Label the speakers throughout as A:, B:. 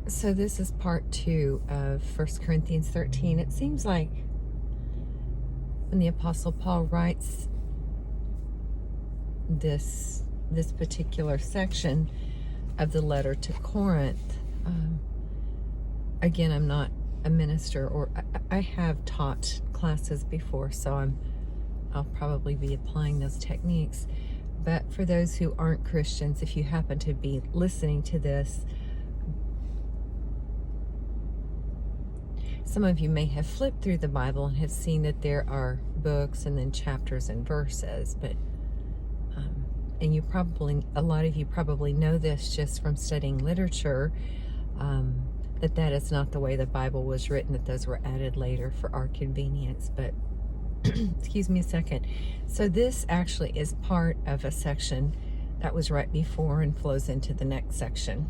A: So this is part 2 of 1 Corinthians 13. It seems like when the Apostle Paul writes this particular section of the letter to Corinth, again, I'm not a minister, or I have taught classes before, so I'll probably be applying those techniques. But for those who aren't Christians, if you happen to be listening to this, some of you may have flipped through the Bible and have seen that there are books and then chapters and verses, but and a lot of you probably know this just from studying literature, that is not the way the Bible was written, that those were added later for our convenience. But excuse me a second. So this actually is part of a section that was right before and flows into the next section.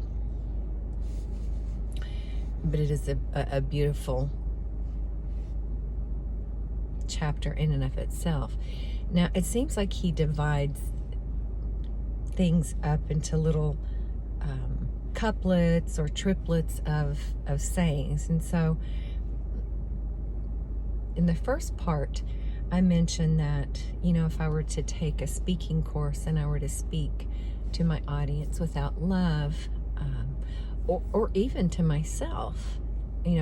A: But it is a beautiful chapter in and of itself. Now, it seems like he divides things up into little couplets or triplets of sayings. And so in the first part, I mentioned that, if I were to take a speaking course and I were to speak to my audience without love, or even to myself,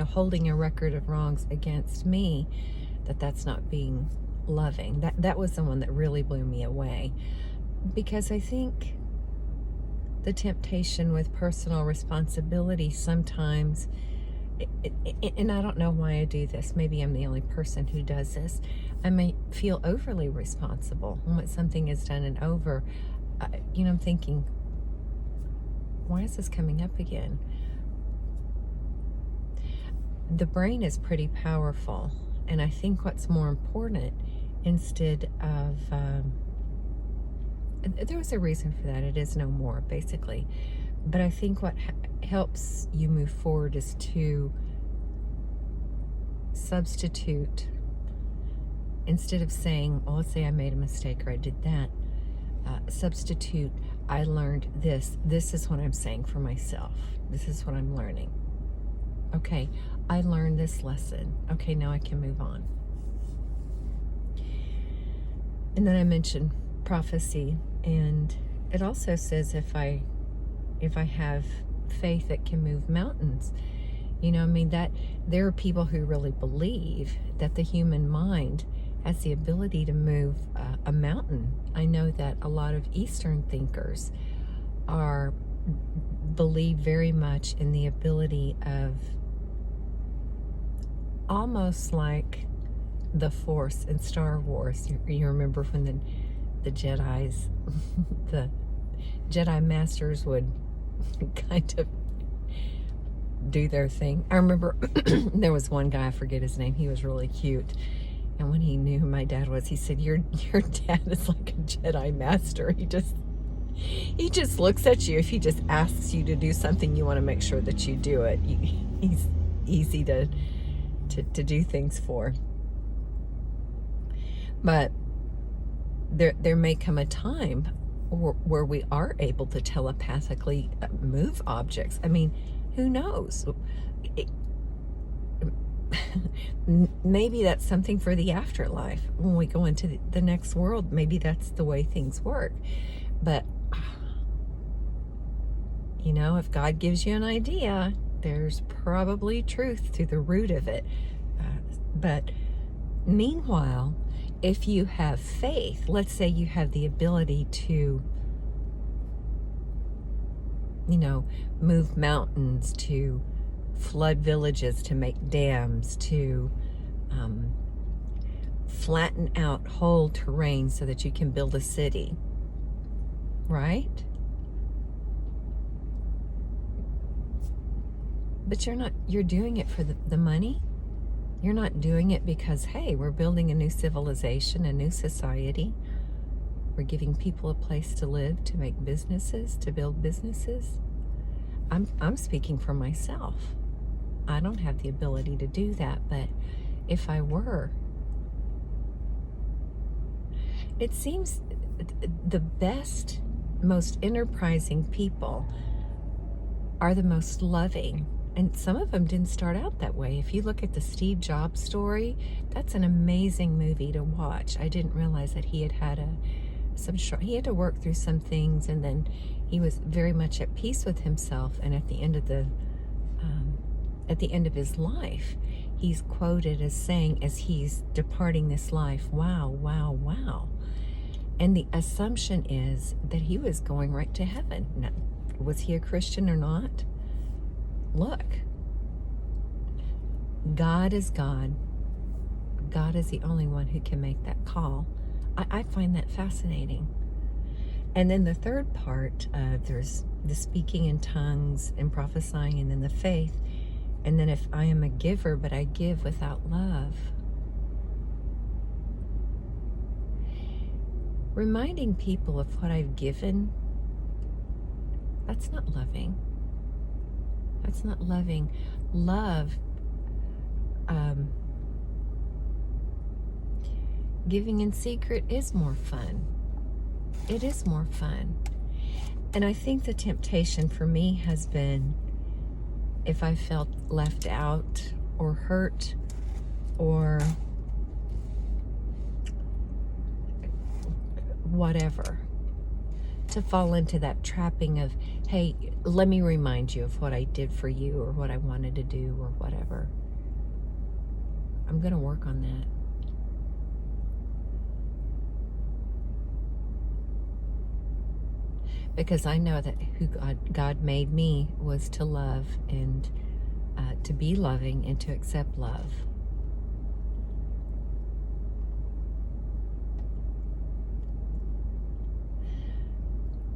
A: holding a record of wrongs against me, that's not being loving. That was the one that really blew me away, because I think the temptation with personal responsibility sometimes, and I don't know why I do this, maybe I'm the only person who does this, I may feel overly responsible when something is done and over. I'm thinking, why is this coming up again? The brain is pretty powerful, and I think what's more important, instead of there was a reason for that, it is no more, basically, but I think what helps you move forward is to substitute, instead of saying, well, let's say I made a mistake or I did that, substitute, I learned this is what I'm saying for myself, this is what I'm learning. Okay, I learned this lesson. Okay, now I can move on. And then I mentioned prophecy, and it also says if I have faith that can move mountains, that there are people who really believe that the human mind has the ability to move a mountain. I know that a lot of Eastern thinkers believe very much in the ability of, almost like the Force in Star Wars. You remember when the Jedis, the Jedi Masters would kind of do their thing. I remember there was one guy, I forget his name, he was really cute, and when he knew who my dad was, he said, your dad is like a Jedi Master. He just looks at you. If he just asks you to do something, you want to make sure that you do it. He's easy to do things for. But there may come a time where we are able to telepathically move objects. I mean, who knows? Maybe that's something for the afterlife. When we go into the next world, maybe that's the way things work. But, if God gives you an idea, there's probably truth to the root of it. But meanwhile, if you have faith, let's say you have the ability to, move mountains, to flood villages, to make dams, to flatten out whole terrain so that you can build a city, right? But you're doing it for the money. You're not doing it because, hey, we're building a new civilization, a new society. We're giving people a place to live, to make businesses, to build businesses. I'm speaking for myself. I don't have the ability to do that, but if I were, it seems the best, most enterprising people are the most loving, And some of them didn't start out that way. If you look at the Steve Jobs story, that's an amazing movie to watch. I didn't realize that he had he had to work through some things, and then he was very much at peace with himself. And at the end of his life, he's quoted as saying, as he's departing this life, "Wow, wow, wow." And the assumption is that he was going right to heaven. Now, was he a Christian or not? Look, God is God. God is the only one who can make that call. I find that fascinating. And then the third part, there's the speaking in tongues and prophesying, and then the faith. And then if I am a giver, but I give without love. Reminding people of what I've given, that's not loving. That's not loving. Love, giving in secret is more fun. It is more fun. And I think the temptation for me has been, if I felt left out or hurt or whatever, to fall into that trapping of, hey, let me remind you of what I did for you or what I wanted to do or whatever. I'm going to work on that. Because I know that who God made me was to love and to be loving and to accept love.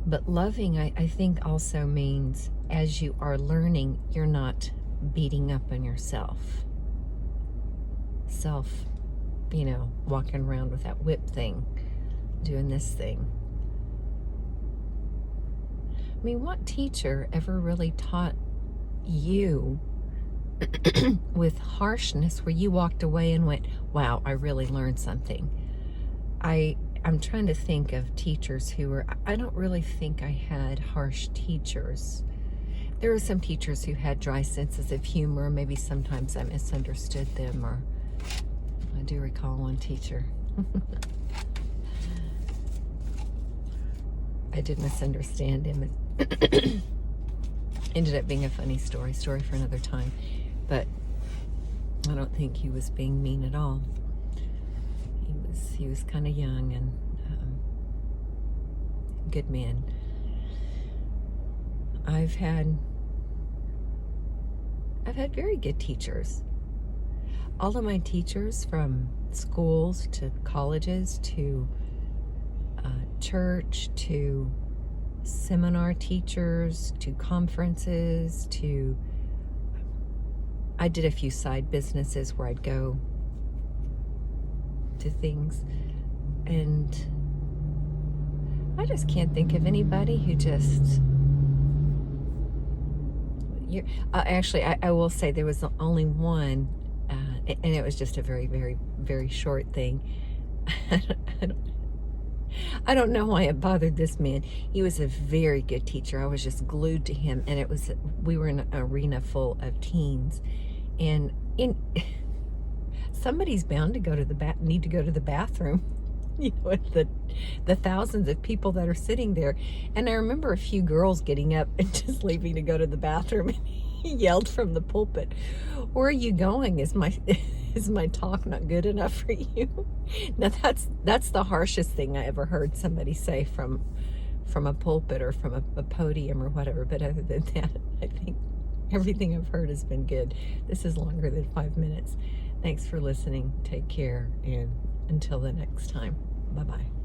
A: But loving, I think, also means as you are learning, you're not beating up on yourself. Walking around with that whip thing, doing this thing. I mean, what teacher ever really taught you with harshness where you walked away and went, wow, I really learned something? I'm trying to think of teachers I don't really think I had harsh teachers. There were some teachers who had dry senses of humor. Maybe sometimes I misunderstood them, or I do recall one teacher. I did misunderstand him. It ended up being a funny story for another time. But I don't think he was being mean at all. He was kind of young and good man. I've had very good teachers. All of my teachers, from schools to colleges to church to seminar teachers to conferences to, I did a few side businesses where I'd go to things, and I just can't think of anybody who just actually I will say there was only one, and it was just a very, very, very short thing. I don't know why it bothered this man. He was a very good teacher. I was just glued to him, and we were in an arena full of teens, and somebody's bound to need to go to the bathroom, with the thousands of people that are sitting there. And I remember a few girls getting up and just leaving to go to the bathroom, and he yelled from the pulpit, "Where are you going? Is my talk not good enough for you?" Now that's the harshest thing I ever heard somebody say from a pulpit or from a podium or whatever. But other than that, I think everything I've heard has been good. This is longer than 5 minutes. Thanks for listening. Take care, and until the next time, bye-bye.